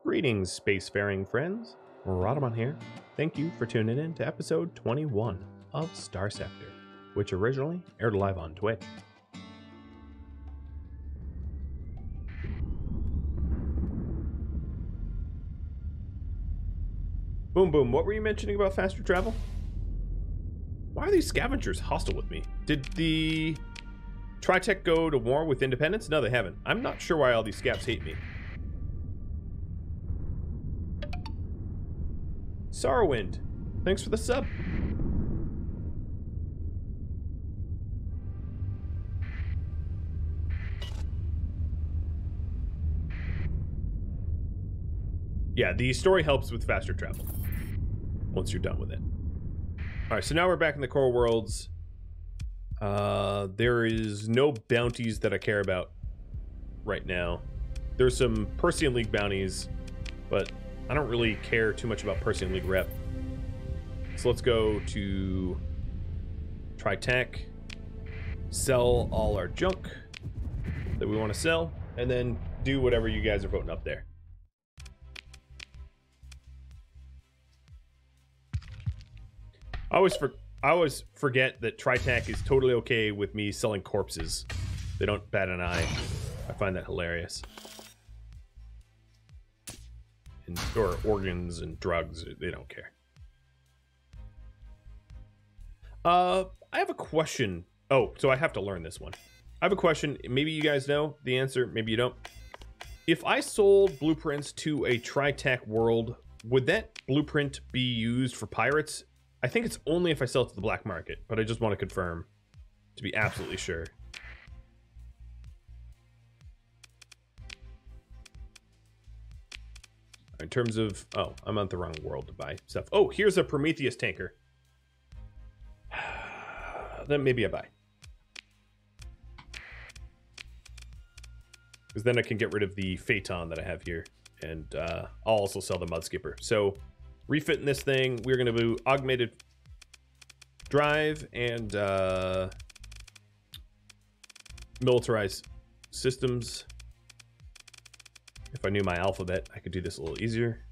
Greetings, spacefaring friends. Rhadamant here. Thank you for tuning in to episode 21 of Starsector, which originally aired live on Twitch. Boom Boom, what were you mentioning about faster travel? Why are these scavengers hostile with me? Did the Tritech go to war with Independence? No, they haven't. I'm not sure why all these scavs hate me. Sorrowwind, thanks for the sub. Yeah, the story helps with faster travel once you're done with it. All right, so now we're back in the core worlds. There is no bounties that I care about right now. There's some Persean League bounties, but I don't really care too much about Persean League rep. So let's go to Tritech, sell all our junk that we want to sell, and then do whatever you guys are voting up there. I always forget that Tritech is totally okay with me selling corpses. They don't bat an eye. I find that hilarious. Or organs and drugs, they don't care. I have a question. Oh, so I have to learn this one. I have a question. Maybe you guys know the answer, maybe you don't. If I sold blueprints to a Tritech world, would that blueprint be used for pirates? I think it's only if I sell it to the black market, but I just want to confirm to be absolutely sure. In terms of, oh, I'm on the wrong world to buy stuff. Oh, here's a Prometheus tanker. Then maybe I buy. Because then I can get rid of the Phaeton that I have here. And I'll also sell the Mud Skipper. So, refitting this thing, we're going to do augmented drive and militarized systems. If I knew my alphabet, I could do this a little easier.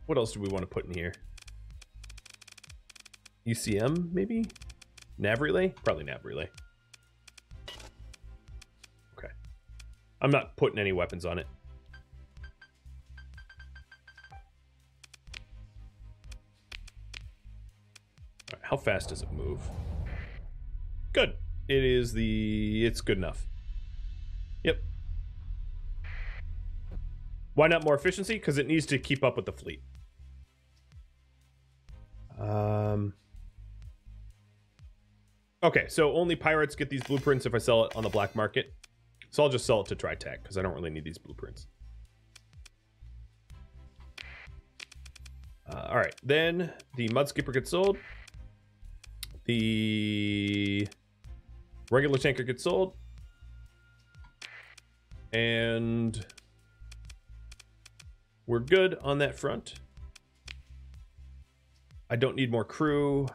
What else do we want to put in here? ECM, maybe? Nav relay? Probably nav relay. Okay. I'm not putting any weapons on it. All right, how fast does it move? Good. It's good enough. Yep. Why not more efficiency? Because it needs to keep up with the fleet. Okay, so only pirates get these blueprints if I sell it on the black market. So I'll just sell it to Tritech because I don't really need these blueprints. All right, then the Mud Skipper gets sold. The regular tanker gets sold. And we're good on that front. I don't need more crew.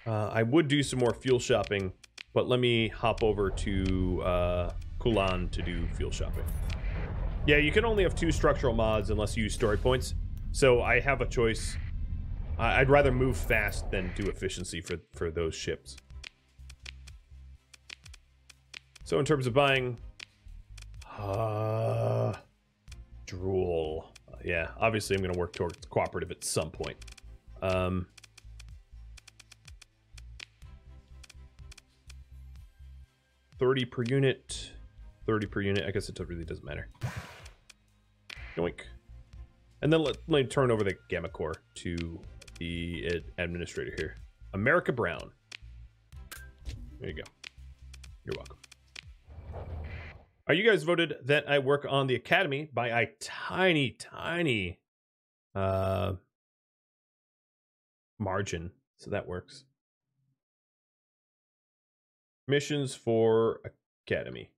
I would do some more fuel shopping, but let me hop over to Kulan to do fuel shopping. Yeah, you can only have 2 structural mods unless you use story points. So I have a choice. I'd rather move fast than do efficiency for those ships. So in terms of buying, drool. Yeah, obviously I'm going to work towards cooperative at some point. 30 per unit, 30 per unit. I guess it really doesn't matter. Yoink. And then let me turn over the Gamma Core to the administrator here. America Brown. There you go. You're welcome. You guys voted that I work on the Academy by a tiny margin. So that works. Missions for Academy.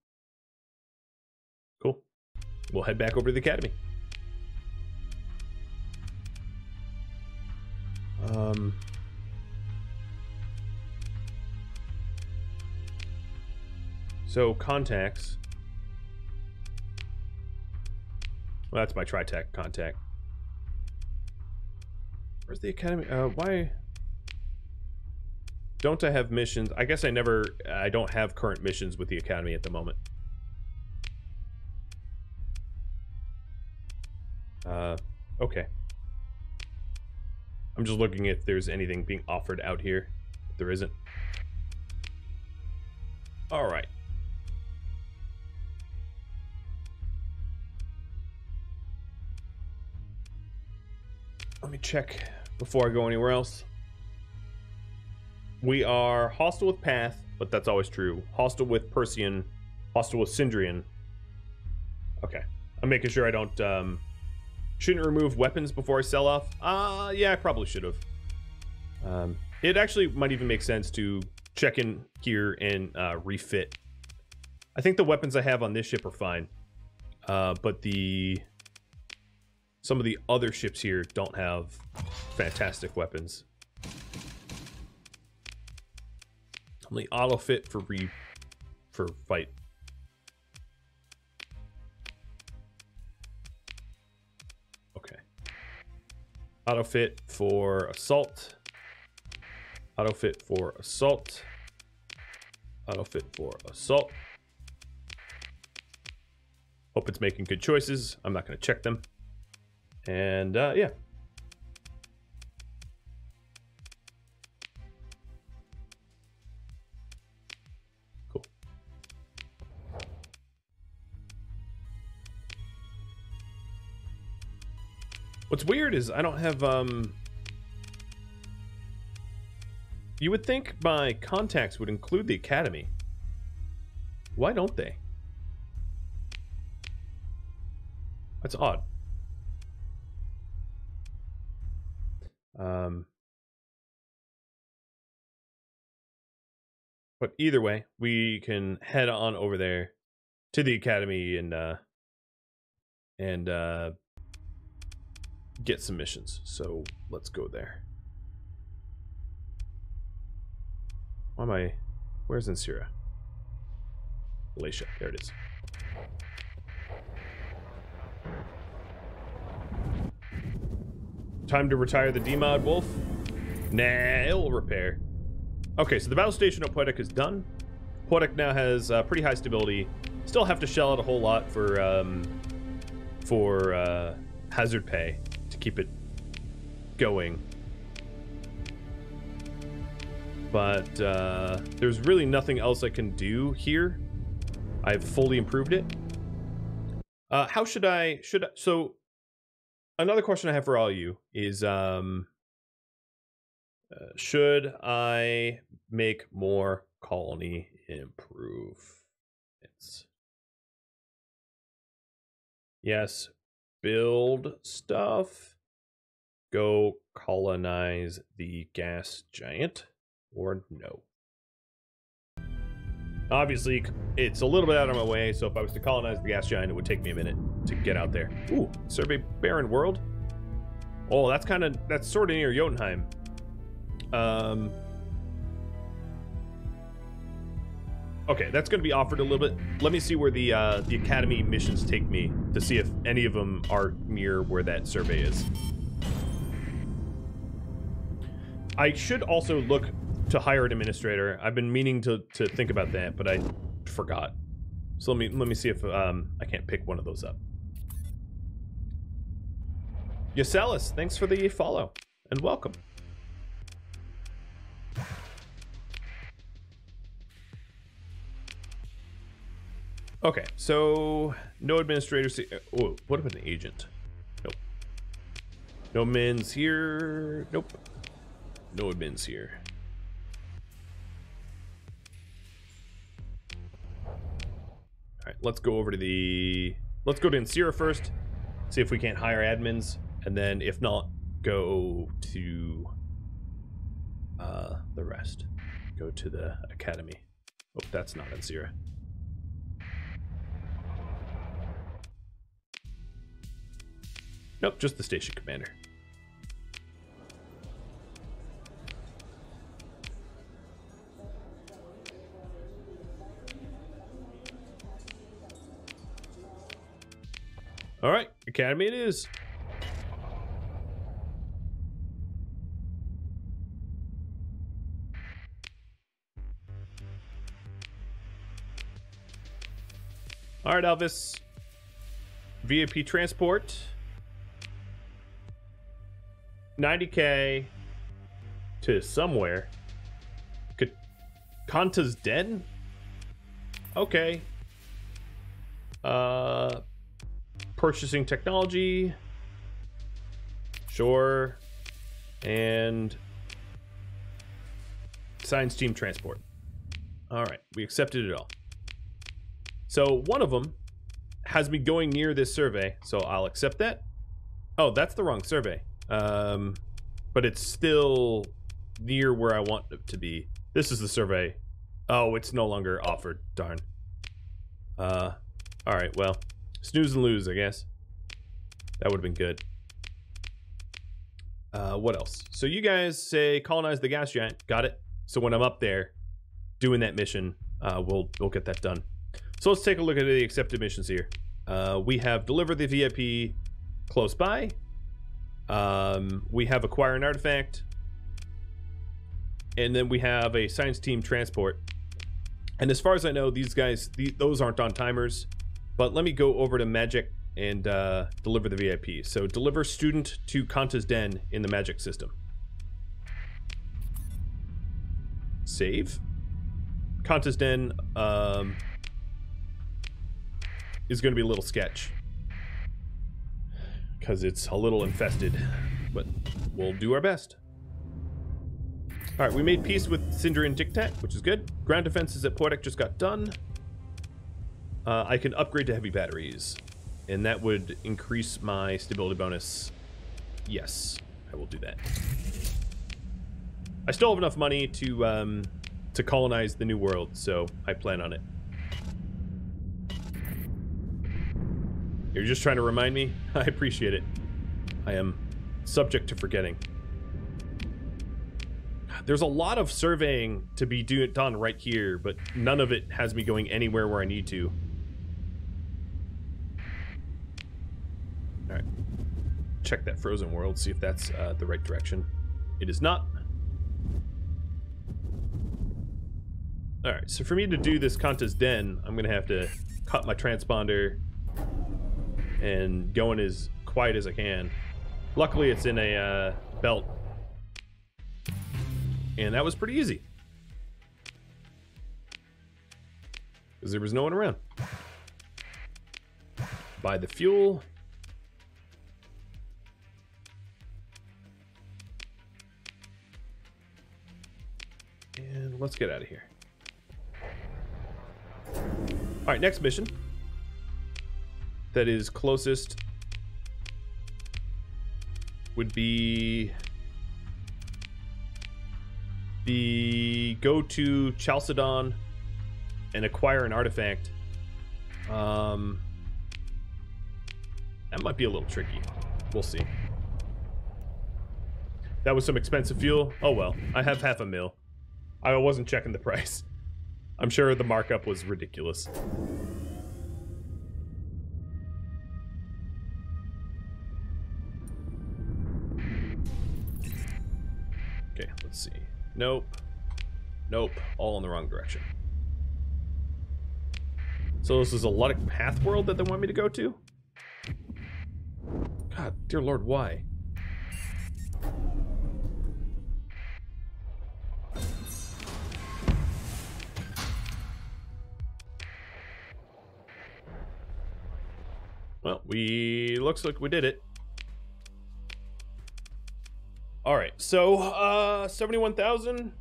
Cool. We'll head back over to the Academy. So contacts. Well, that's my Tritech contact. Where's the academy? Why don't I have missions? I guess I don't have current missions with the academy at the moment. Okay. I'm just looking if there's anything being offered out here. There isn't. All right. Let me check before I go anywhere else. We are hostile with Path, but that's always true. Hostile with Persian, hostile with Syndrian. Okay. I'm making sure I don't, shouldn't remove weapons before I sell off. Yeah, I probably should have. It actually might even make sense to check in here and refit. I think the weapons I have on this ship are fine. But some of the other ships here don't have fantastic weapons. Only auto fit for fight. Okay. Auto fit for assault. Auto fit for assault. Auto fit for assault. Hope it's making good choices. I'm not going to check them. And yeah. Cool. What's weird is I don't have you would think my contacts would include the academy. Why don't they? That's odd. But either way, we can head on over there to the academy and get some missions. So let's go there. Where's Insira? Galatia, there it is. Time to retire the D-Mod Wolf. Nah, it'll repair. Okay, so the battle station at Poetic is done. Poetic now has pretty high stability. Still have to shell out a whole lot for hazard pay to keep it going. But there's really nothing else I can do here. I've fully improved it. How should I? So another question I have for all of you is should I make more colony improvements? Yes. Build stuff. Go colonize the gas giant. Or no. Obviously, it's a little bit out of my way, so if I was to colonize the gas giant, it would take me a minute to get out there. Ooh, survey barren world. Oh, that's sort of near Jotunheim. Okay, that's going to be offered a little bit. Let me see where the academy missions take me to see if any of them are near where that survey is. I should also look to hire an administrator. I've been meaning to think about that, but I forgot. So let me see if I can't pick one of those up. Yosalis, thanks for the follow and welcome. Okay, so no administrators. Oh, what about an agent? Nope. No admins here. Nope. No admins here. All right, let's go over to let's go to Insira first, see if we can't hire admins, and then if not, go to the rest. Go to the academy. Oh, that's not Insira. Nope, just the station commander. All right, Academy it is. All right, Elvis. VIP transport. 90K to somewhere. Kanta's Den? Okay. Purchasing technology. Sure. And science team transport. All right, we accepted it all. So one of them has me going near this survey, so I'll accept that. Oh, that's the wrong survey. But it's still near where I want it to be. This is the survey. Oh, it's no longer offered. Darn. All right, well, snooze and lose, I guess. That would have been good. What else? So you guys say colonize the gas giant. Got it. So when I'm up there doing that mission, we'll get that done. So let's take a look at the accepted missions here. We have deliver the VIP close by. We have acquire an artifact. And then we have a science team transport. And as far as I know, these guys, those aren't on timers. But let me go over to Magic and deliver the VIP. So deliver student to Kanta's Den in the Magic system. Save. Kanta's Den is going to be a little sketch. Because it's a little infested. But we'll do our best. Alright, we made peace with Cinder and Dictat, which is good. Ground defenses at Poetic just got done. I can upgrade to heavy batteries. And that would increase my stability bonus. Yes, I will do that. I still have enough money to colonize the new world, so I plan on it. You're just trying to remind me? I appreciate it. I am subject to forgetting. There's a lot of surveying to be done right here, but none of it has me going anywhere where I need to. All right. Check that frozen world, see if that's the right direction. It is not. All right, so for me to do this Kanta's Den, I'm gonna have to cut my transponder and going as quiet as I can. Luckily, it's in a belt. And that was pretty easy. Because there was no one around. Buy the fuel. And let's get out of here. Alright, next mission. That is closest would be the go to Chalcedon and acquire an artifact. That might be a little tricky. We'll see. That was some expensive fuel. Oh well, I have half a mil. I wasn't checking the price. I'm sure the markup was ridiculous. Okay, let's see. Nope. Nope. All in the wrong direction. So this is a Luddic Path world that they want me to go to? God, dear Lord, why? Well, looks like we did it. All right, so 71,000.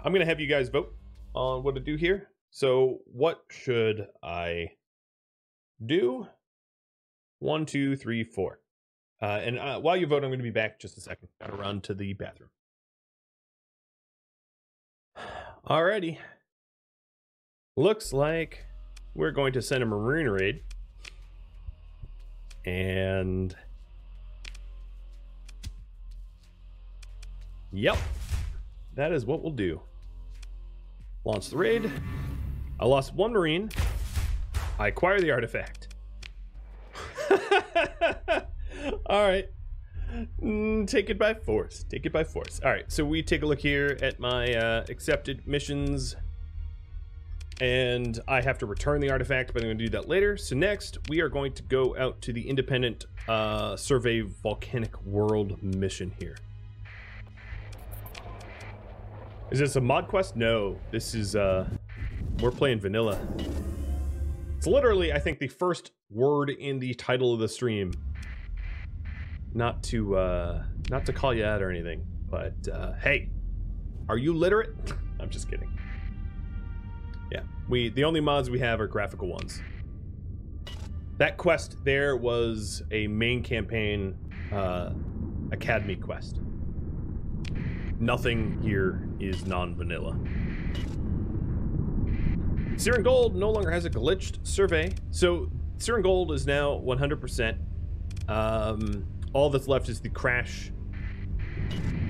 I'm gonna have you guys vote on what to do here. So what should I do? 1, 2, 3, 4. And while you vote, I'm gonna be back just a second. Gotta run to the bathroom. Alrighty. Looks like we're going to send a marine raid. And yep, that is what we'll do. Launch the raid. I lost 1 marine, I acquire the artifact. All right. Take it by force. Take it by force. All right, so we take a look here at my accepted missions. And I have to return the artifact, but I'm going to do that later. So next, we are going to go out to the independent survey volcanic world mission here. Is this a mod quest? No, this is, we're playing vanilla. It's literally, I think, the first word in the title of the stream. Not to call you out or anything, but hey, are you literate? I'm just kidding. Yeah, the only mods we have are graphical ones. That quest there was a main campaign academy quest. Nothing here is non-vanilla. Searing Gold no longer has a glitched survey, so Searing Gold is now 100%. All that's left is the crash,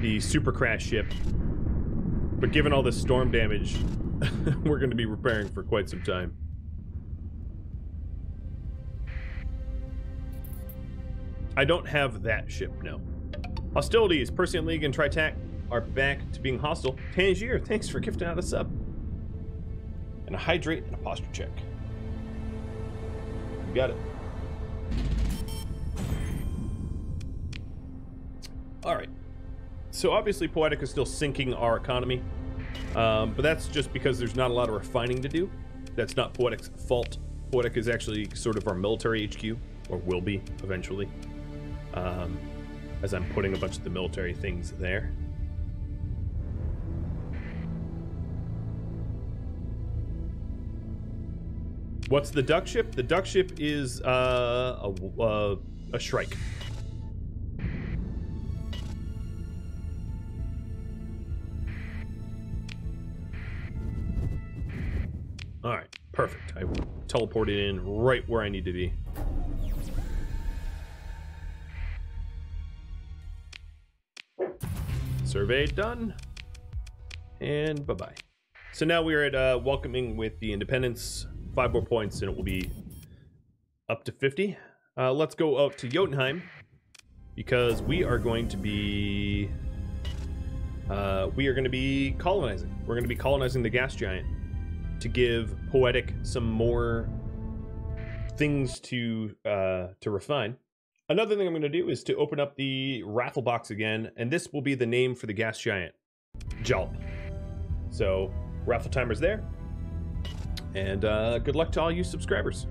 the super crash ship. But given all this storm damage, we're going to be repairing for quite some time. I don't have that ship, no. Hostilities, Persean League and Tritac are back to being hostile. Tangier, thanks for gifting out a sub. And a hydrate and a posture check. You got it. Alright. So obviously Poetic is still sinking our economy. But that's just because there's not a lot of refining to do. That's not Poetic's fault. Poetic is actually sort of our military HQ, or will be eventually. As I'm putting a bunch of the military things there. What's the duck ship? The duck ship is a Shrike. All right, perfect. I teleported in right where I need to be. Survey done. And bye-bye. So now we're at welcoming with the Independence. 5 more points and it will be up to 50. Let's go out to Jotunheim because we are going to be colonizing. We're going to be colonizing the gas giant to give Poetic some more things to refine. Another thing I'm going to do is to open up the raffle box again, and this will be the name for the gas giant, Jalp. So raffle timer's there. And good luck to all you subscribers.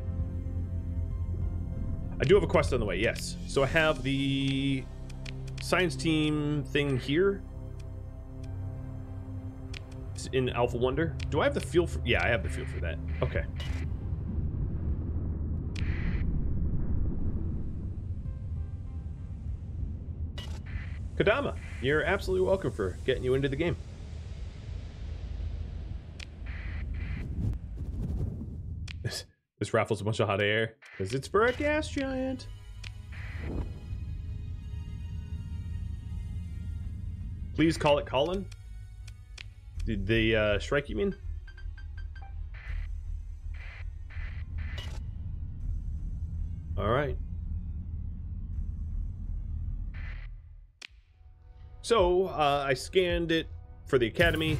I do have a quest on the way, yes. So I have the science team thing here. It's in Alpha Wonder. Do I have the fuel for... Yeah, I have the fuel for that. Okay. Kodama, you're absolutely welcome for getting you into the game. This raffles a bunch of hot air because it's for a gas giant. Please call it Colin. The Shrike, you mean? All right. So I scanned it for the Academy,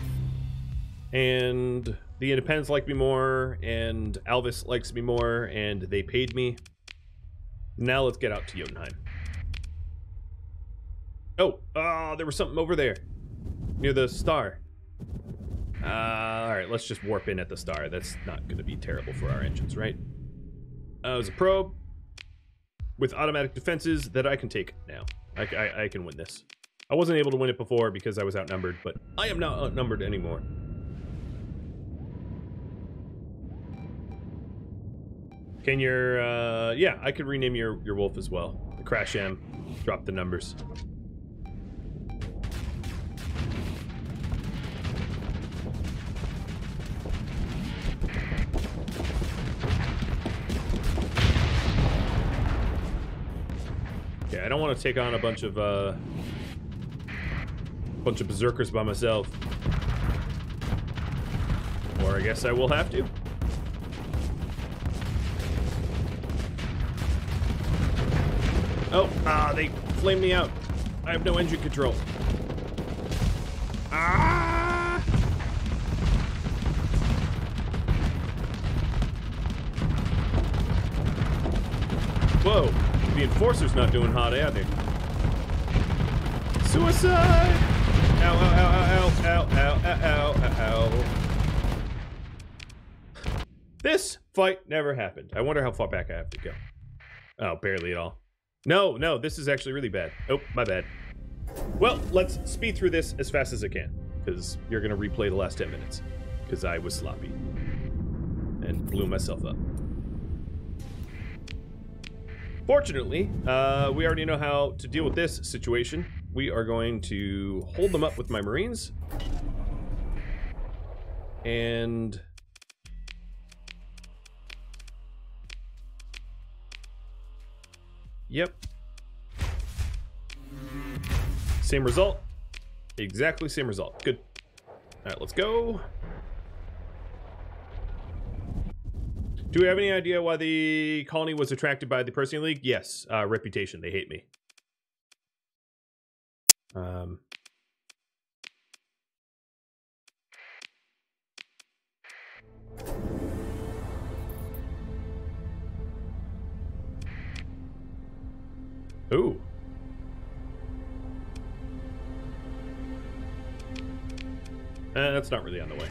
and the Independents like me more, and Alvis likes me more, and they paid me. Now let's get out to Jotunheim. Oh, there was something over there near the star. All right, let's just warp in at the star. That's not going to be terrible for our engines, right? It was a probe with automatic defenses that I can take now. I can win this. I wasn't able to win it before because I was outnumbered, but I am not outnumbered anymore. Can your, yeah, I could rename your wolf as well. The Crash M, drop the numbers. Okay, I don't want to take on a bunch of berserkers by myself. Or I guess I will have to. Oh, they flamed me out. I have no engine control. Ah! Whoa, the Enforcer's not doing hot either. Suicide! Ow, ow, ow, ow, ow, ow, ow, ow, ow. This fight never happened. I wonder how far back I have to go. Oh, barely at all. No, no, this is actually really bad. Oh, my bad. Well, let's speed through this as fast as I can, because you're going to replay the last 10 minutes, because I was sloppy and blew myself up. Fortunately, we already know how to deal with this situation. We are going to hold them up with my Marines. And... Yep. Same result. Exactly same result. Good. Alright, let's go. Do we have any idea why the colony was attracted by the Persean League? Yes. Reputation. They hate me. Ooh. That's not really on the way.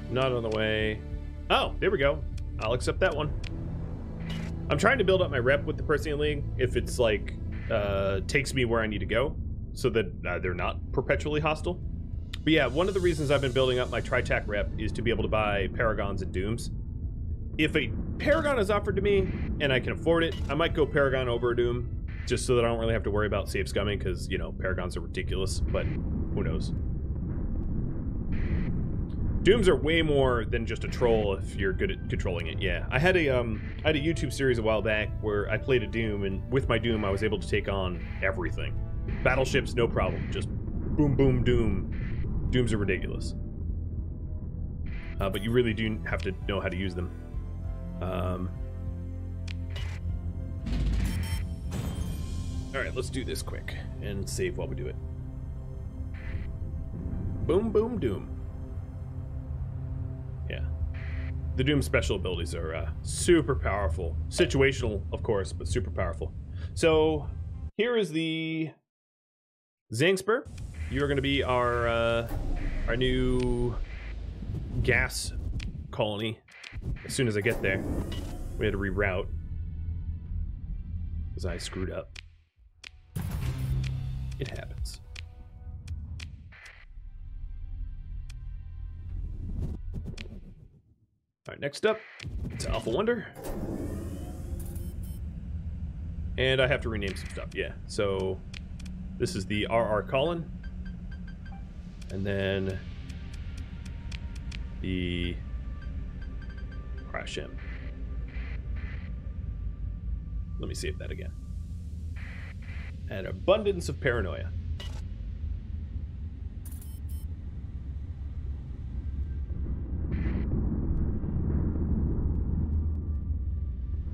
Not on the way. Oh, there we go. I'll accept that one. I'm trying to build up my rep with the Persean League if it's like takes me where I need to go, so that they're not perpetually hostile. But yeah, one of the reasons I've been building up my Tritac rep is to be able to buy Paragons and Dooms. If a Paragon is offered to me and I can afford it, I might go Paragon over a Doom, just so that I don't really have to worry about safe scumming, because, you know, Paragons are ridiculous, but who knows. Dooms are way more than just a troll if you're good at controlling it. Yeah, I had a YouTube series a while back where I played a Doom, and with my Doom I was able to take on everything. Battleships, no problem. Just boom, boom, Doom. Dooms are ridiculous. But you really do have to know how to use them. Alright, let's do this quick and save while we do it. Boom, boom, Doom. Yeah. The Doom special abilities are super powerful. Situational, of course, but super powerful. So, here is the Zangspur. You are going to be our new gas colony as soon as I get there. We had to reroute because I screwed up. It happens. All right, next up, it's Alpha Wonder. And I have to rename some stuff, yeah. So this is the RR Colin. And then the Crash M. Let me save that again. An abundance of paranoia.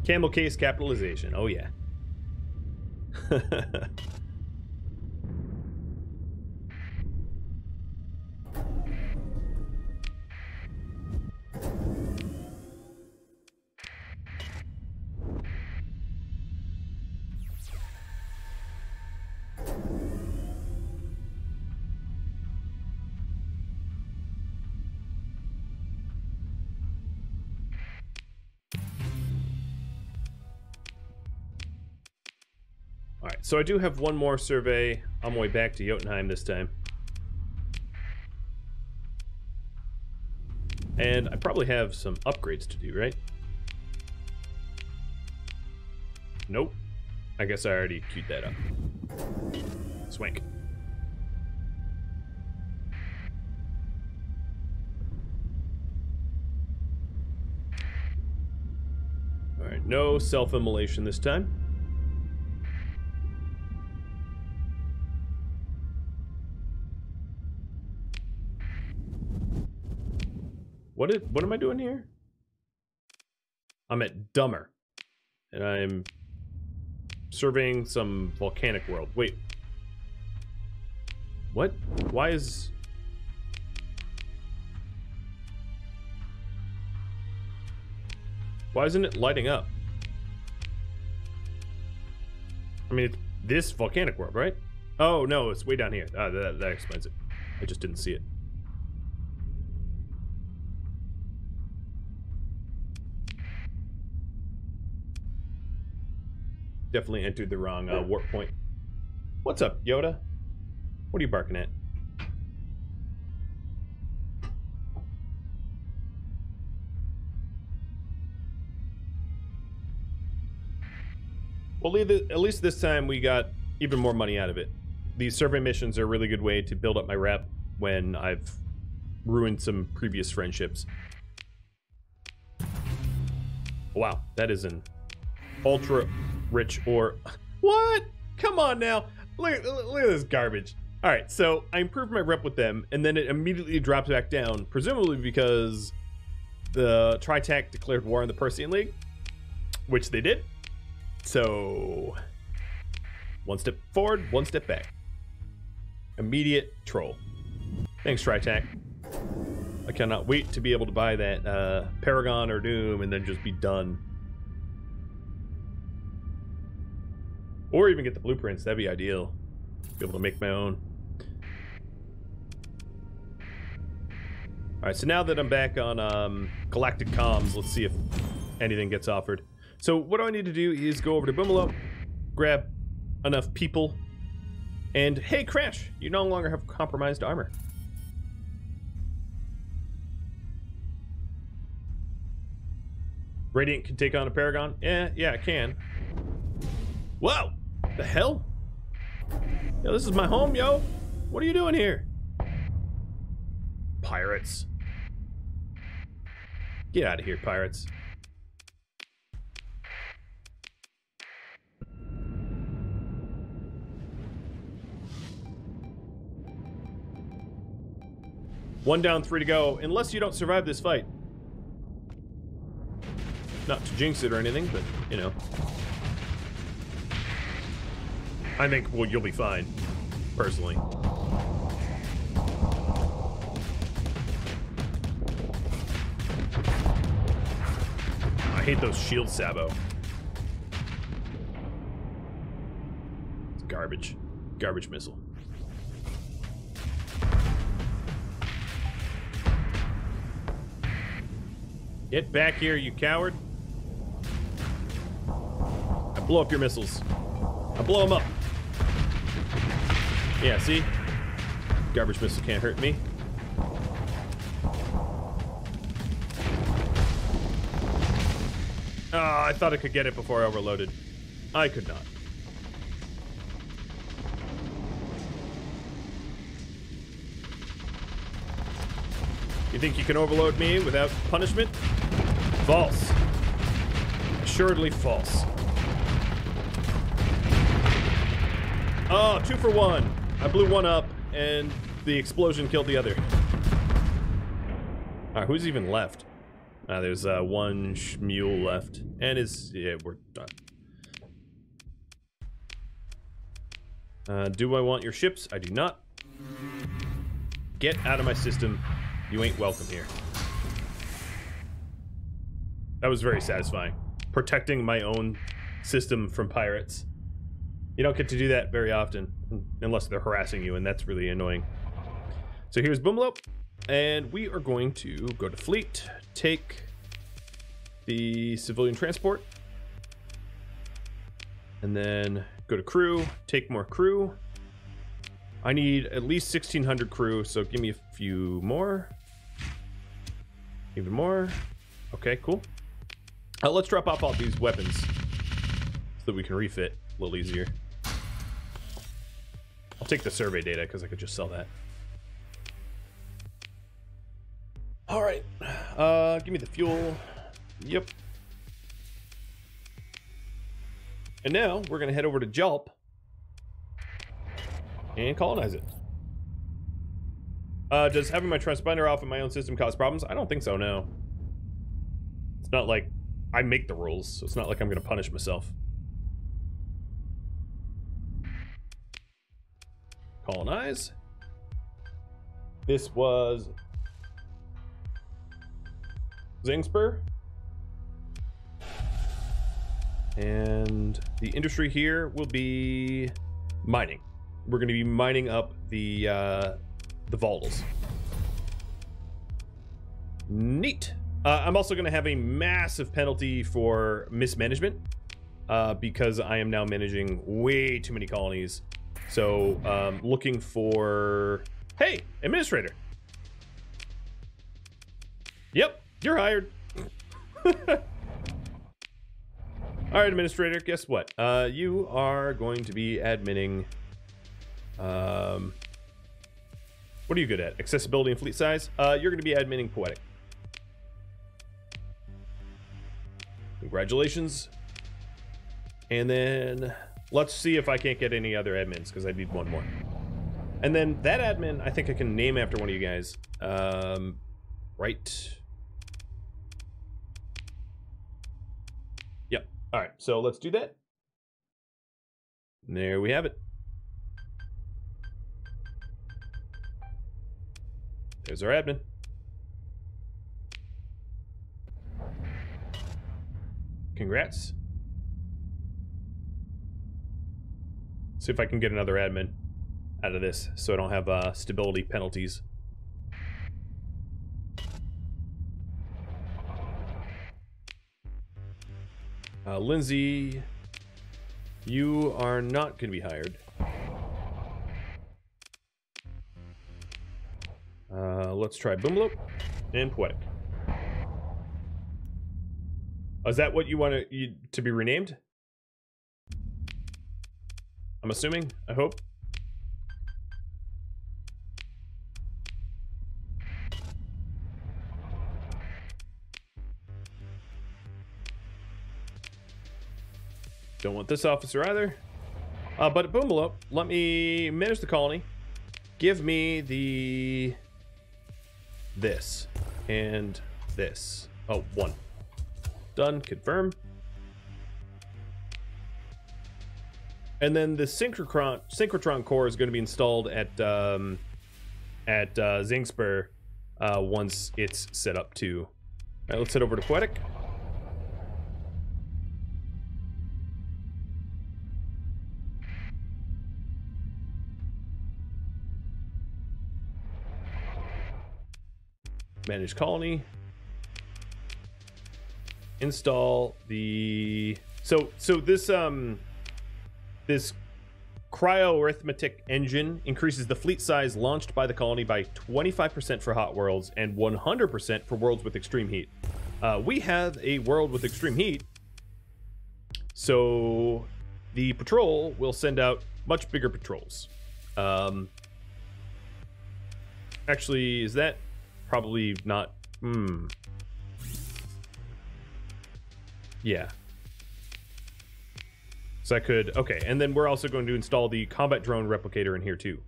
Camel case capitalization. Oh yeah. Alright, so I do have one more survey on my way back to Jotunheim this time. And I probably have some upgrades to do, right? Nope. I guess I already queued that up. Swank. Alright, no self-immolation this time. What am I doing here? I'm at Dumber. And I'm surveying some volcanic world. Wait. What? Why isn't it lighting up? I mean, it's this volcanic world, right? Oh, no, it's way down here. That explains it. I just didn't see it. Definitely entered the wrong warp point. What's up, Yoda? What are you barking at? Well, at least this time we got even more money out of it. These survey missions are a really good way to build up my rep when I've ruined some previous friendships. Wow, that is an ultra rich ore. What? Come on now. Look at this garbage. All right, so I improved my rep with them, and then it immediately drops back down, presumably because the Tritac declared war on the Persean League, which they did. So, one step forward, one step back. Immediate troll. Thanks, Tritac. I cannot wait to be able to buy that Paragon or Doom and then just be done. Or even get the blueprints, that'd be ideal. Be able to make my own. Alright, so now that I'm back on Galactic Comms, let's see if anything gets offered. So what I need to do is go over to Boomalop, grab enough people, and hey, Crash, you no longer have compromised armor. Radiant can take on a Paragon? Yeah, it can. Whoa! The hell? Yo, this is my home, yo! What are you doing here? Pirates. Get out of here, pirates. One down, 3 to go, unless you don't survive this fight. Not to jinx it or anything, but, you know. I think, well, you'll be fine, personally. I hate those shield sabo. It's garbage. Garbage missile. Get back here, you coward. I blow up your missiles. I blow them up. Yeah, see? Garbage missile can't hurt me. Oh, I thought I could get it before I overloaded. I could not. You think you can overload me without punishment? False. Assuredly false. Oh, 2 for 1. I blew one up, and the explosion killed the other. Alright, who's even left? There's one mule left. And yeah, we're done. Do I want your ships? I do not. Get out of my system. You ain't welcome here. That was very satisfying. Protecting my own system from pirates. You don't get to do that very often, unless they're harassing you, and that's really annoying. So here's Boomlope, and we are going to go to Fleet, take the civilian transport, and then go to crew, take more crew. I need at least 1,600 crew, so give me a few more. Even more. Okay, cool. Let's drop off all these weapons so that we can refit a little easier. I'll take the survey data because I could just sell that. All right. Give me the fuel. Yep. And now we're going to head over to Jalp and colonize it. Does having my transponder off in my own system cause problems? I don't think so, no. It's not like I make the rules, so it's not like I'm gonna punish myself. Colonize. This was Zingspur. And the industry here will be mining. We're going to be mining up the volatiles. Neat. I'm also going to have a massive penalty for mismanagement because I am now managing way too many colonies. So looking for, hey, administrator. Yep, you're hired. All right, administrator, guess what? You are going to be adminning. What are you good at? Accessibility and fleet size? You're going to be adminning Poetic. Congratulations. And then let's see if I can't get any other admins, because I need one more. And then that admin, I think I can name after one of you guys. Right. Yep. All right, so let's do that. There we have it. There's our admin. Congrats. See if I can get another admin out of this so I don't have stability penalties. Lindsay, you are not going to be hired. Let's try Boomloop and Poetic. Oh, is that what you want to be renamed? I'm assuming. I hope. Don't want this officer either. But at Boomloop, let me manage the colony. Give me this and this. Oh, one. Done. Confirm. And then the synchrotron core is going to be installed at Zingspur once it's set up too. All right, let's head over to Poetic. Manage colony. Install the so this this cryo-arithmetic engine increases the fleet size launched by the colony by 25% for hot worlds and 100% for worlds with extreme heat. We have a world with extreme heat, so the patrol will send out much bigger patrols. Actually, is that probably not? Yeah. So I could, okay, and then we're also going to install the combat drone replicator in here too.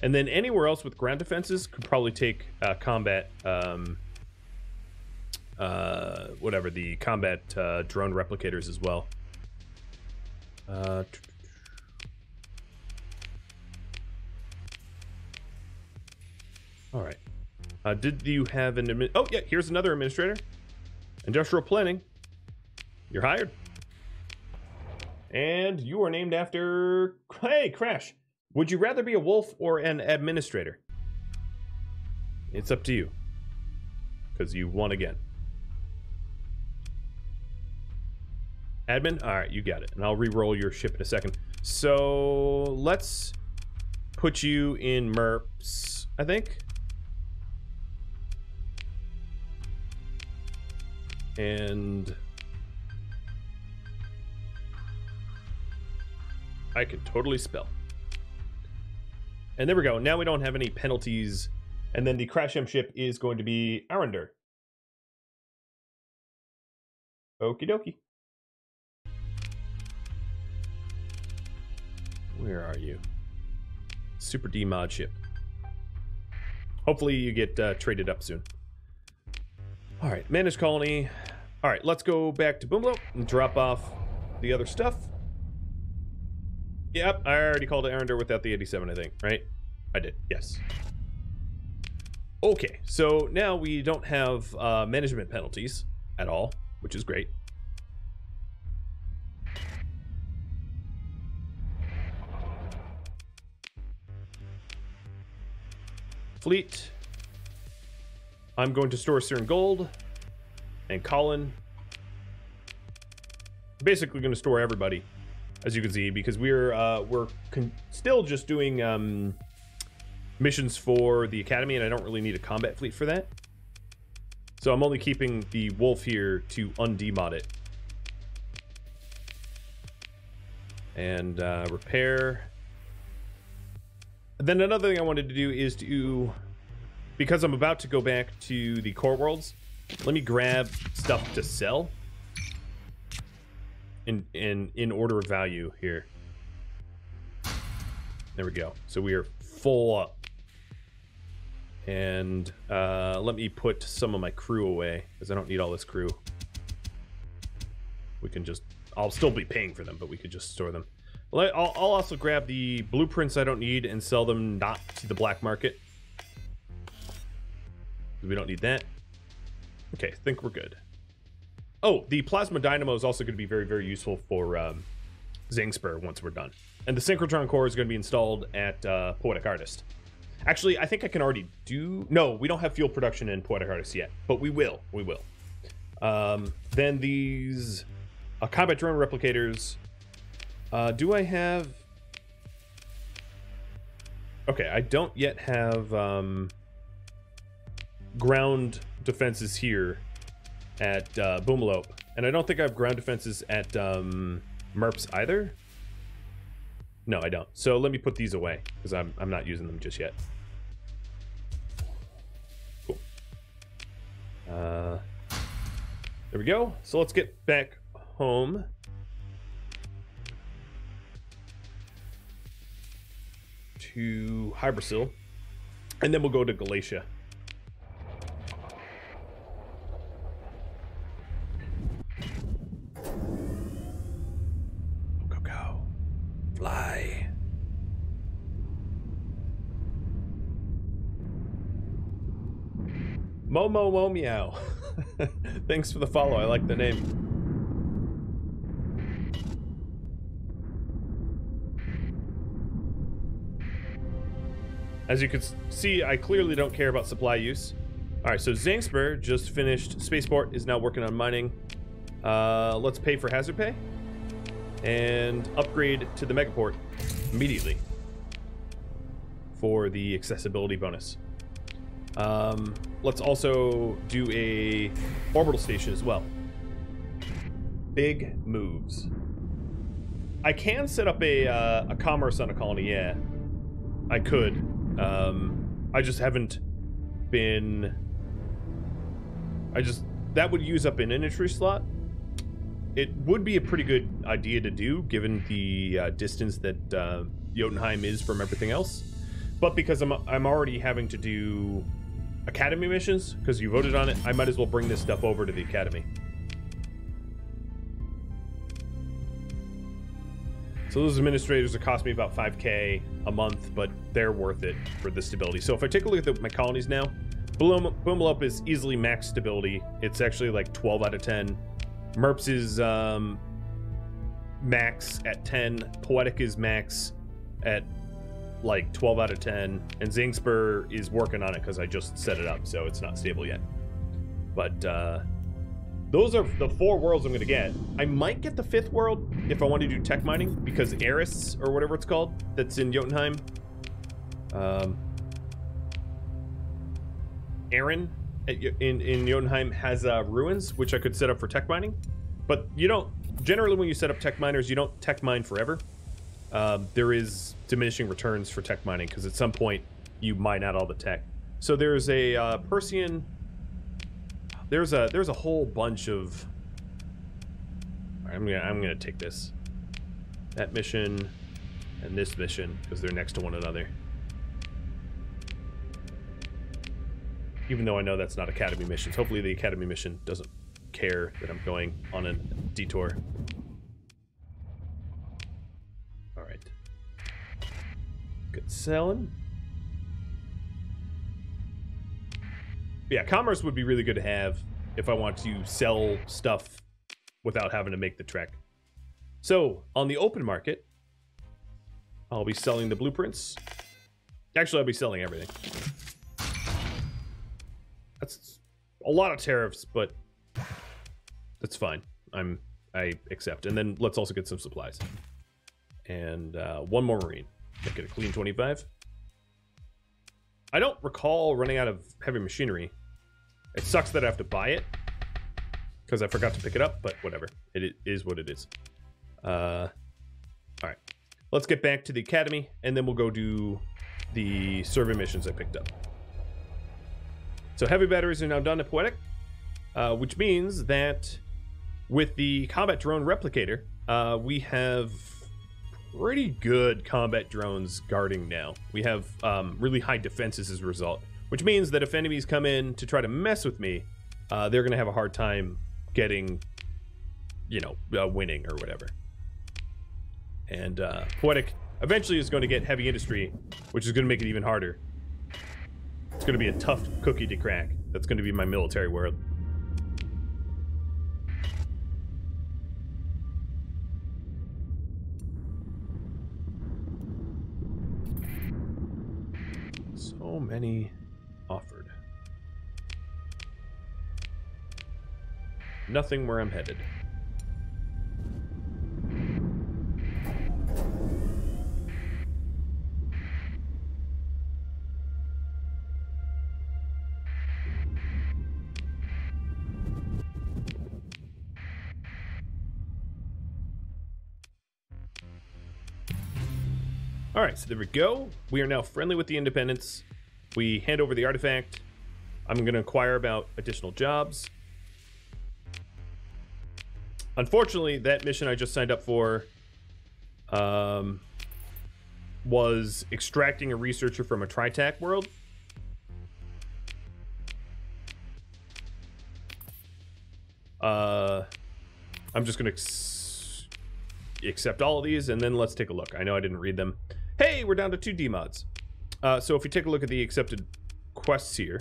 And then anywhere else with ground defenses could probably take combat, whatever, the combat drone replicators as well. All right. Did you have an oh yeah, here's another administrator. Industrial planning. You're hired. And you are named after, hey, Crash. Would you rather be a wolf or an administrator? It's up to you. Because you won again. Admin? Alright, you got it. And I'll re-roll your ship in a second. So let's put you in MERPs, I think. And I can totally spell. And there we go. Now we don't have any penalties. And then the Crash M ship is going to be Arundel. Okie dokie. Where are you? Super D mod ship. Hopefully you get traded up soon. All right, manage colony. All right, let's go back to Boomlo and drop off the other stuff. Yep, I already called it Arender without the 87, I think, right? I did, yes. Okay, so now we don't have management penalties at all, which is great. Fleet. I'm going to store certain gold. And Colin. Basically going to store everybody, as you can see, because we're still just doing missions for the Academy, and I don't really need a combat fleet for that. So I'm only keeping the Wolf here to undemod it. And repair. And then another thing I wanted to do is to, because I'm about to go back to the core worlds, let me grab stuff to sell in order of value here. There we go. So we are full up. And let me put some of my crew away, because I don't need all this crew. We can just, I'll still be paying for them, but we could just store them. I'll also grab the blueprints I don't need and sell them not to the black market. We don't need that. Okay, I think we're good. Oh, the plasma dynamo is also going to be very, very useful for Zingspur once we're done. And the synchrotron core is going to be installed at Poetic Artist. Actually, I think I can already do... No, we don't have fuel production in Poetic Artist yet, but we will. We will. Then these combat drone replicators... do I have... Okay, I don't yet have ground defenses here at Boomalope. And I don't think I have ground defenses at Merps either. No, I don't. So let me put these away, because I'm not using them just yet. Cool. There we go. So let's get back home. To Hybrasil, and then we'll go to Galatia. Go, go. Fly. Momo Meow. Thanks for the follow. I like the name. As you can see, I clearly don't care about supply use. All right, so Zangspur just finished Spaceport, is now working on mining. Let's pay for hazard pay and upgrade to the Megaport immediately for the accessibility bonus. Let's also do a orbital station as well. Big moves. I can set up a commerce on a colony, yeah. I could. I just haven't been... that would use up an industry slot. It would be a pretty good idea to do, given the distance that Jotunheim is from everything else. But because I'm already having to do Academy missions, because you voted on it, I might as well bring this stuff over to the Academy. So those administrators will cost me about 5K a month, but they're worth it for the stability. So if I take a look at my colonies now, Boomalope is easily max stability. It's actually like 12 out of 10. Merps is max at 10. Poetic is max at like 12 out of 10. And Zingspur is working on it because I just set it up, so it's not stable yet. But those are the 4 worlds I'm going to get. I might get the 5th world if I want to do tech mining, because Eris, or whatever it's called, that's in Jotunheim. Aaron in Jotunheim has ruins, which I could set up for tech mining. But you don't, generally when you set up tech miners, you don't tech mine forever. There is diminishing returns for tech mining, because at some point you mine out all the tech. So there's a Persian... There's a whole bunch of... I'm gonna take this. That mission and this mission, because they're next to one another. Even though I know that's not Academy missions. Hopefully the Academy mission doesn't care that I'm going on a detour. Alright. Good selling. Yeah, commerce would be really good to have if I want to sell stuff without having to make the trek. So, on the open market, I'll be selling the blueprints. Actually, I'll be selling everything. That's a lot of tariffs, but that's fine. I accept. And then let's also get some supplies. And one more marine. Make it a clean 25. I don't recall running out of heavy machinery. It sucks that I have to buy it because I forgot to pick it up, but whatever. It is what it is. All right. Let's get back to the academy, and then we'll go do the survey missions I picked up. So heavy batteries are now done at Poetic, which means that with the combat drone replicator, we have pretty good combat drones guarding now. We have really high defenses as a result, which means that if enemies come in to try to mess with me, they're going to have a hard time getting, you know, winning or whatever. And Poetic eventually is going to get heavy industry, which is going to make it even harder. It's going to be a tough cookie to crack. That's going to be my military world. So many offered. Nothing where I'm headed. All right, so there we go. We are now friendly with the Independents. We hand over the artifact. I'm going to inquire about additional jobs. Unfortunately, that mission I just signed up for was extracting a researcher from a TriTac world. I'm just going to accept all of these, and then let's take a look. I know I didn't read them. Hey, we're down to 2 D-mods. So if we take a look at the accepted quests here,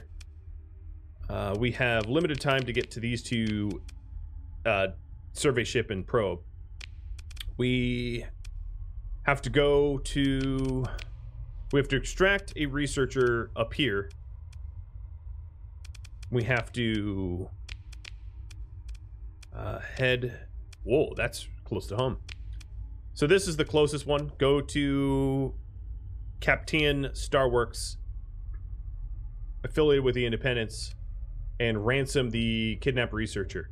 we have limited time to get to these 2 survey ship and probe. We have to go to... We have to extract a researcher up here. We have to head... Whoa, that's close to home. So this is the closest one. Go to Captain Starworks, affiliated with the Independents, and ransom the kidnapped researcher.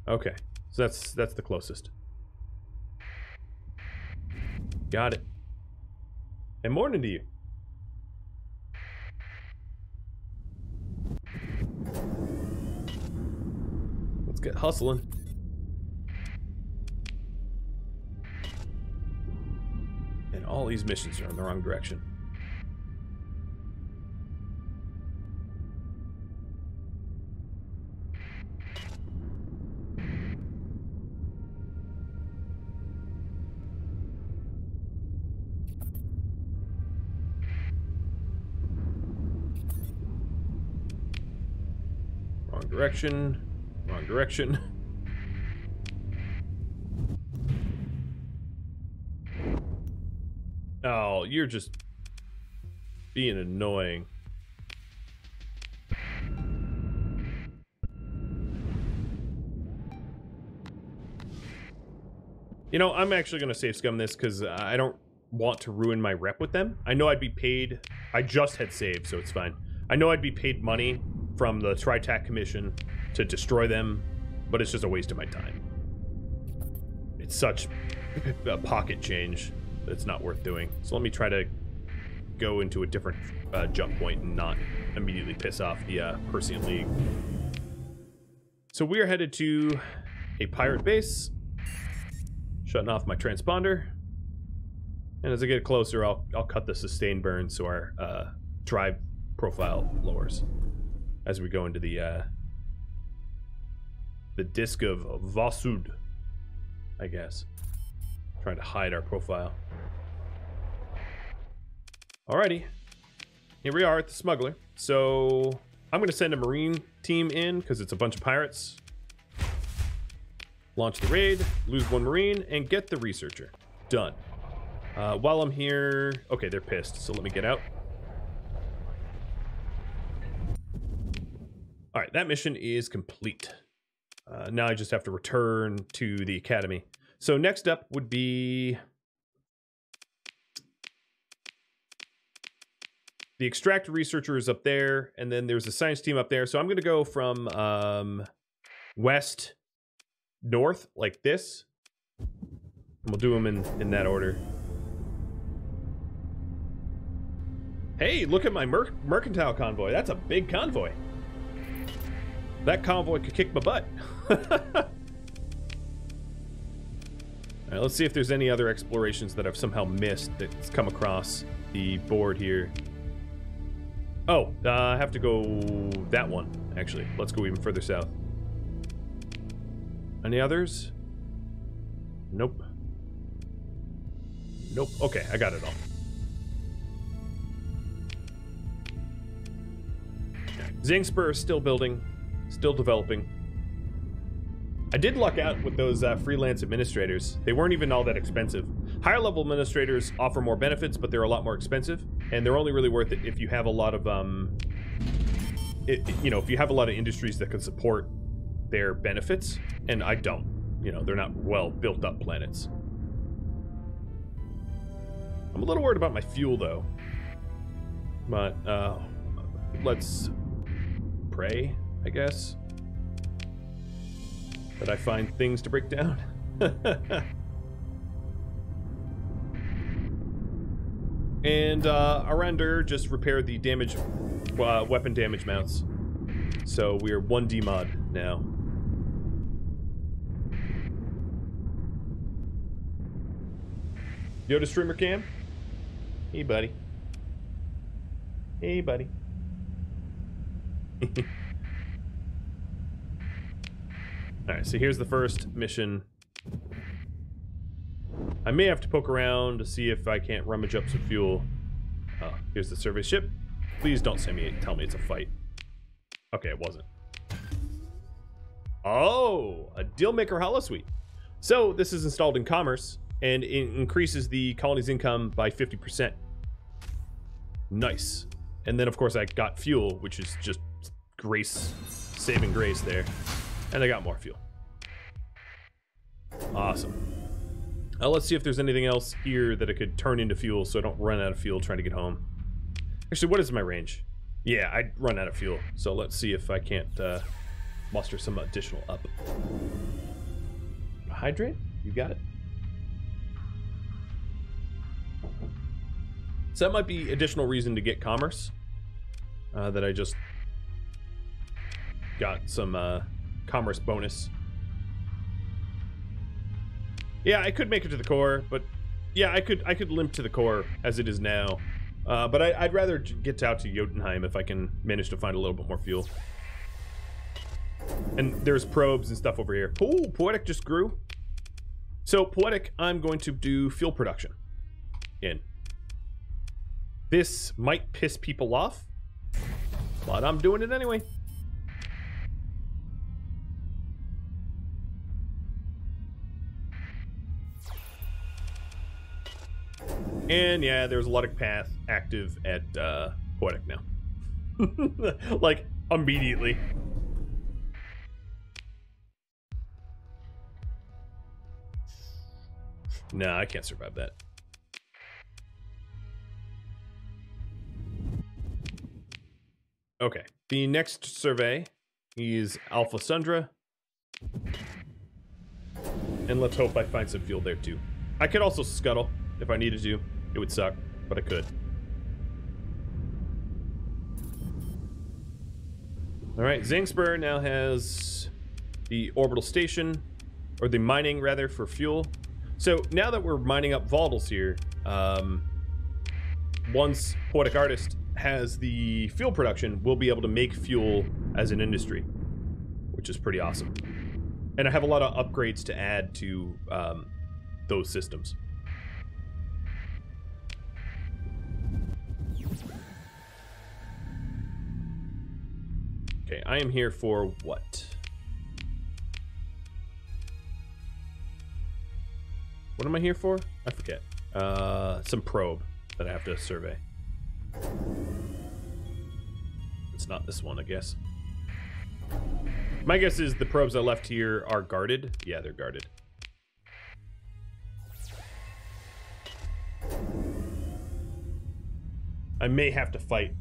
Okay, so that's the closest. Got it. And morning to you. Let's get hustling. And all these missions are in the wrong direction. Wrong direction. Wrong direction. Oh, you're just being annoying. You know, I'm actually going to save scum this because I don't want to ruin my rep with them. I know I'd be paid. I just had saved, so it's fine. I know I'd be paid money from the TriTac Commission to destroy them, but it's just a waste of my time. It's such a pocket change. It's not worth doing. So let me try to go into a different jump point and not immediately piss off the Persean League. So we are headed to a pirate base. Shutting off my transponder. And as I get closer, I'll cut the sustain burn so our drive profile lowers as we go into the Disc of Vasud, I guess. Trying to hide our profile. Alrighty. Here we are at the smuggler. So I'm going to send a marine team in because it's a bunch of pirates. Launch the raid, lose one marine, and get the researcher. Done. While I'm here... Okay, they're pissed, so let me get out. Alright, that mission is complete. Now I just have to return to the academy. So next up would be... the extractor researcher is up there, and then there's a science team up there. So I'm going to go from west, north, like this. And we'll do them in that order. Hey, look at my mercantile convoy. That's a big convoy. That convoy could kick my butt. Alright, let's see if there's any other explorations that I've somehow missed that's come across the board here. Oh, I have to go that one, actually. Let's go even further south. Any others? Nope. Nope. Okay, I got it all. Zingspur is still building, still developing. I did luck out with those freelance administrators. They weren't even all that expensive. Higher level administrators offer more benefits, but they're a lot more expensive, and they're only really worth it if you have a lot of you know, if you have a lot of industries that can support their benefits, and I don't. You know, they're not well built up planets. I'm a little worried about my fuel though, but let's pray, I guess, that I find things to break down. And Arander just repaired the damage, weapon damage mounts. So we are 1D mod now. Yoda streamer cam? Hey buddy. Hey buddy. Alright, so here's the first mission. I may have to poke around to see if I can't rummage up some fuel. Here's the survey ship. Please don't tell me it's a fight. Okay, it wasn't. Oh, a Dealmaker Holosuite. So this is installed in commerce, and it increases the colony's income by 50%. Nice. And then, of course, I got fuel, which is just grace, saving grace there. And I got more fuel. Awesome. Let's see if there's anything else here that I could turn into fuel so I don't run out of fuel trying to get home. Actually, what is my range? Yeah, I'd run out of fuel. So let's see if I can't muster some additional up. Hydrate? You got it. So that might be additional reason to get commerce. That I just got some commerce bonus. Yeah, I could make it to the core, but yeah, I could limp to the core as it is now. But I'd rather get out to Jotunheim if I can manage to find a little bit more fuel. And there's probes and stuff over here. Oh, Poetic just grew. So Poetic, I'm going to do fuel production in. This might piss people off, but I'm doing it anyway. And yeah, there's a lot of path active at Poetic now. Like, immediately. Nah, I can't survive that. Okay, the next survey is Alpha Sundra. And let's hope I find some fuel there too. I could also scuttle if I needed to. It would suck, but I could. Alright, Zingspur now has the orbital station, or the mining rather, for fuel. So now that we're mining up volatiles here, once Poetic Artist has the fuel production, we'll be able to make fuel as an industry, which is pretty awesome. And I have a lot of upgrades to add to those systems. Okay, I am here for what? What am I here for? I forget. Some probe that I have to survey. It's not this one, I guess. My guess is the probes I left here are guarded. Yeah, they're guarded. I may have to fight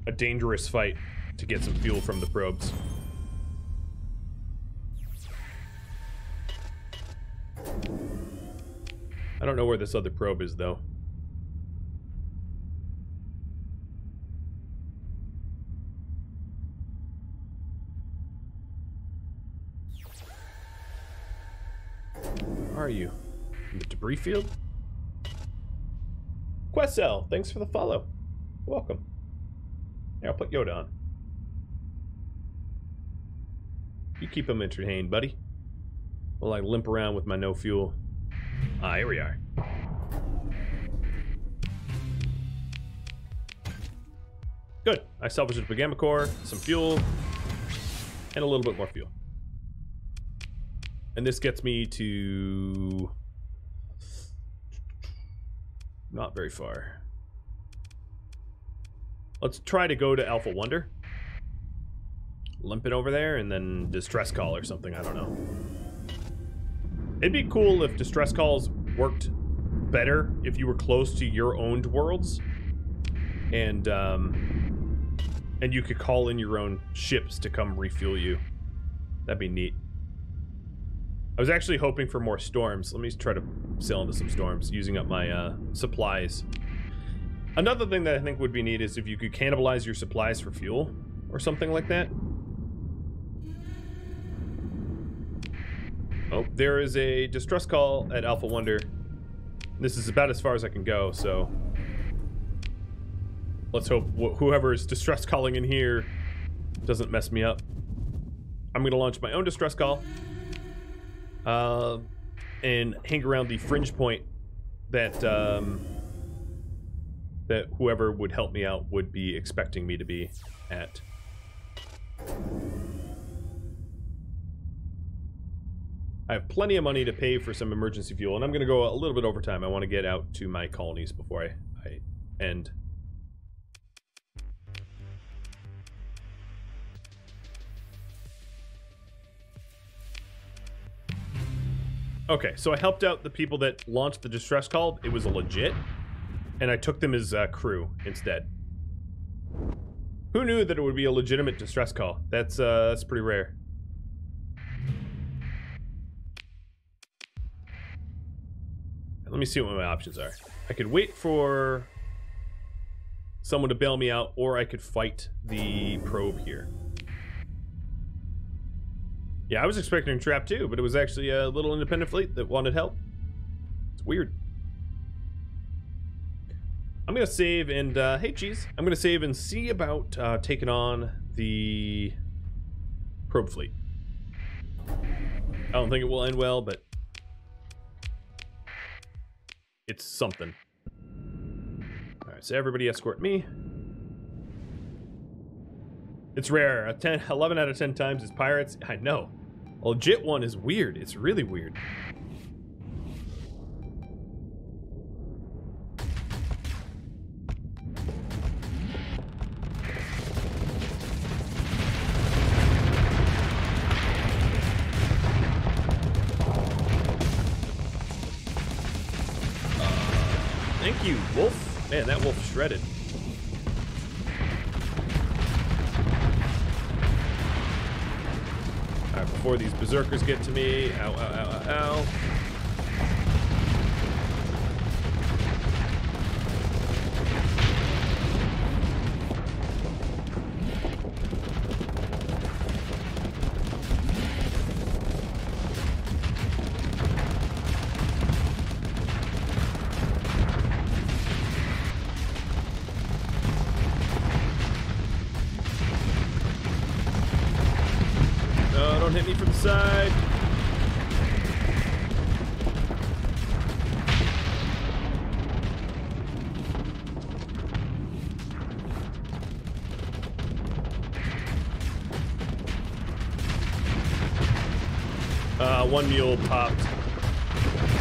a dangerous fight to get some fuel from the probes. I don't know where this other probe is, though. Where are you? In the debris field? Questcell, thanks for the follow. Welcome. Here, I'll put Yoda on. You keep him entertained, buddy. While I limp around with my no fuel. Ah, here we are. Good. I salvaged a gamma core, some fuel, and a little bit more fuel. And this gets me to... not very far. Let's try to go to Alpha Wonder. Limp it over there and then distress call or something, I don't know. It'd be cool if distress calls worked better if you were close to your owned worlds. And you could call in your own ships to come refuel you. That'd be neat. I was actually hoping for more storms. Let me try to sail into some storms, using up my supplies. Another thing that I think would be neat is if you could cannibalize your supplies for fuel, or something like that. Oh, there is a distress call at Alpha Wonder. This is about as far as I can go, so... let's hope whoever is distress calling in here doesn't mess me up. I'm going to launch my own distress call. And hang around the fringe point that that whoever would help me out would be expecting me to be at. I have plenty of money to pay for some emergency fuel, and I'm going to go a little bit over time. I want to get out to my colonies before I end. Okay, so I helped out the people that launched the distress call. It was a legit, and I took them as crew instead. Who knew that it would be a legitimate distress call? That's pretty rare. Let me see what my options are. I could wait for someone to bail me out, or I could fight the probe here. Yeah, I was expecting a trap too, but it was actually a little independent fleet that wanted help. It's weird. I'm gonna save and, hey Cheese, I'm gonna save and see about taking on the probe fleet. I don't think it will end well, but it's something. Alright, so everybody escort me. It's rare. 11 out of 10 times is pirates. I know. A legit one is weird. It's really weird. Thank you, Wolf. Man, that wolf shredded. Alright, before these berserkers get to me. Ow, ow, ow, ow, ow. don't hit me from the side. One mule popped.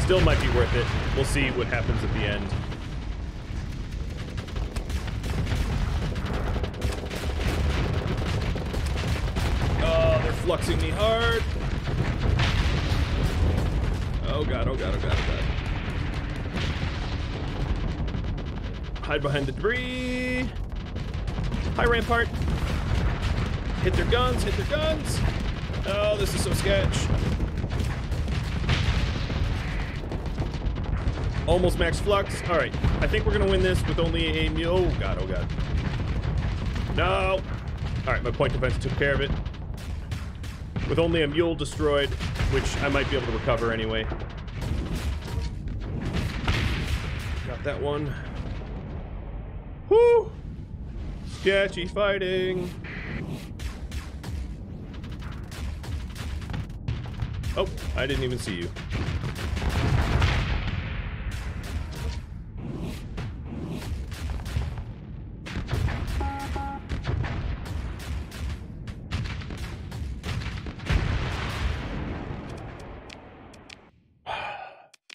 Still might be worth it. We'll see what happens at the end. Oh, they're fluxing me hard. Oh god, oh god, oh god, oh god. Hide behind the debris. Hi, Rampart. Hit their guns, hit their guns. Oh, this is so sketch. Almost max flux. All right, I think we're gonna win this with only a mule. Oh god, oh god. No. All right, my point defense took care of it. With only a mule destroyed, which I might be able to recover anyway. Got that one. Whoo! Sketchy fighting. Oh, I didn't even see you.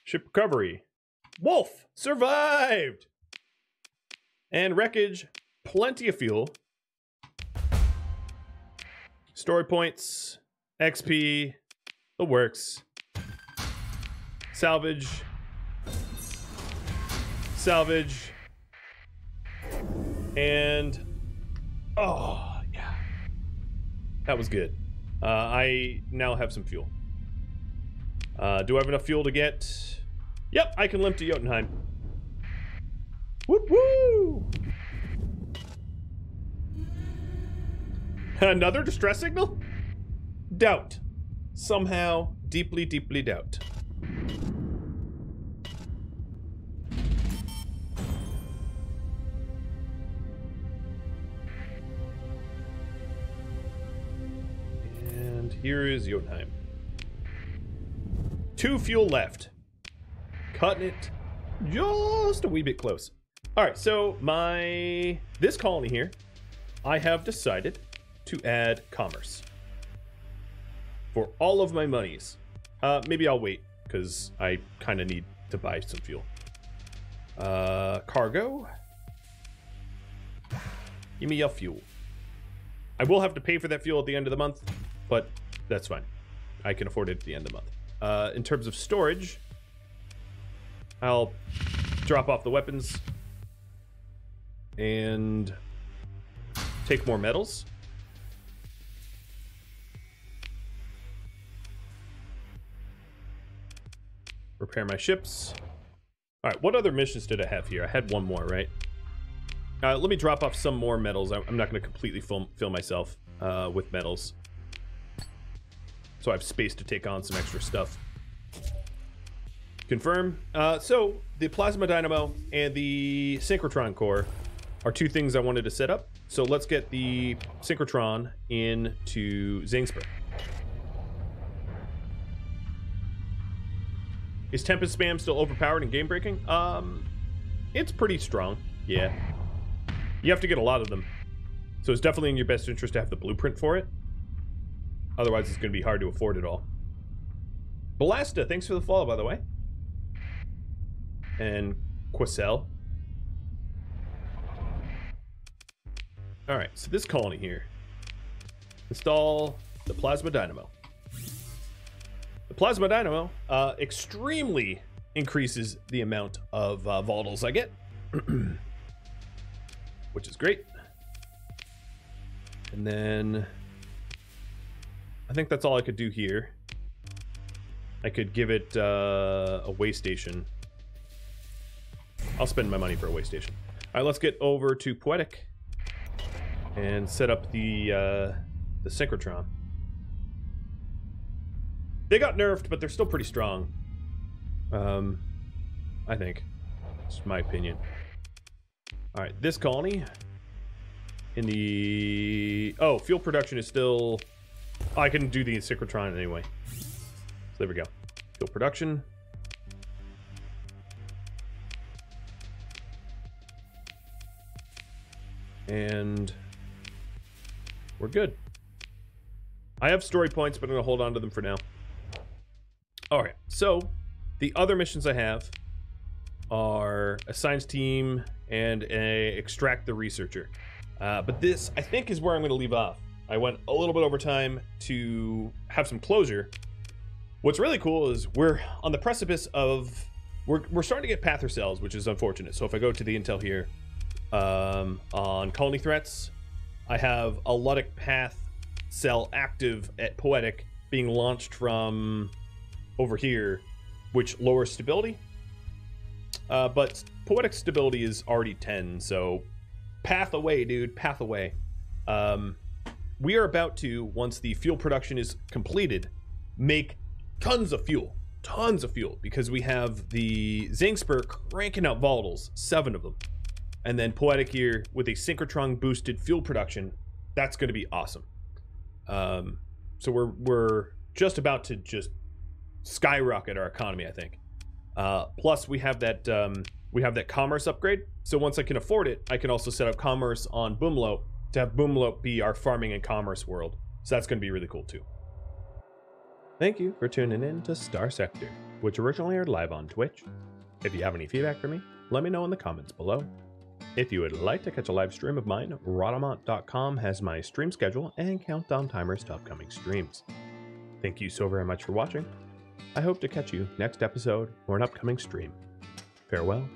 Ship recovery. Wolf survived. And wreckage, plenty of fuel. Story points, XP, the works. Salvage. Salvage. And oh yeah. That was good. I now have some fuel. Do I have enough fuel to get? Yep, I can limp to Jotunheim. Whoop woo! Another distress signal? Doubt. Somehow, deeply, deeply doubt. And here is Jotunheim. 2 fuel left. Cutting it just a wee bit close. All right, so this colony here, I have decided to add commerce for all of my monies. Maybe I'll wait because I kind of need to buy some fuel. Cargo. Give me your fuel. I will have to pay for that fuel at the end of the month, but that's fine. I can afford it at the end of the month. In terms of storage, I'll drop off the weapons and take more metals. Repair my ships. All right, what other missions did I have here? I had one more, right? Let me drop off some more metals. I'm not going to completely fill myself with metals. So I have space to take on some extra stuff. Confirm. So the plasma dynamo and the synchrotron core are 2 things I wanted to set up. So let's get the synchrotron into Zingspur. Is Tempest Spam still overpowered and game breaking? It's pretty strong. Yeah. You have to get a lot of them. So it's definitely in your best interest to have the blueprint for it. Otherwise, it's going to be hard to afford it all. Ballasta, thanks for the follow, by the way. And Quasel. Alright, so this colony here. Install the plasma dynamo. The plasma dynamo extremely increases the amount of volatiles I get. Which is great. And then I think that's all I could do here. I could give it a way station. I'll spend my money for a way station. All right, let's get over to Poetic and set up the synchrotron. They got nerfed, but they're still pretty strong. I think. It's my opinion. All right, this colony in the... Oh, fuel production is still Oh, I can do the synchrotron anyway. So there we go. Fuel production. And we're good. I have story points, but I'm going to hold on to them for now. All right, so the other missions I have are a science team and extract the researcher. But this, I think, is where I'm going to leave off. I went a little bit over time to have some closure. What's really cool is we're on the precipice of... We're starting to get Pather cells, which is unfortunate. So if I go to the intel here, on colony threats, I have a Ludic Path cell active at Poetic being launched from over here, which lowers stability. But Poetic stability is already 10, so path away, dude, path away. We are about to, once the fuel production is completed, make tons of fuel, because we have the Zangspur cranking out volatiles, 7 of them. And then Poetic here with a synchrotron boosted fuel production. That's going to be awesome. So we're just about to just skyrocket our economy, I think. Plus we have that commerce upgrade. So once I can afford it, I can also set up commerce on Boomlope to have Boomlope be our farming and commerce world. So that's going to be really cool too. Thank you for tuning in to Starsector, which originally aired live on Twitch. If you have any feedback for me, let me know in the comments below. If you would like to catch a live stream of mine, Rhadamant.com has my stream schedule and countdown timers to upcoming streams. Thank you so very much for watching. I hope to catch you next episode or an upcoming stream. Farewell.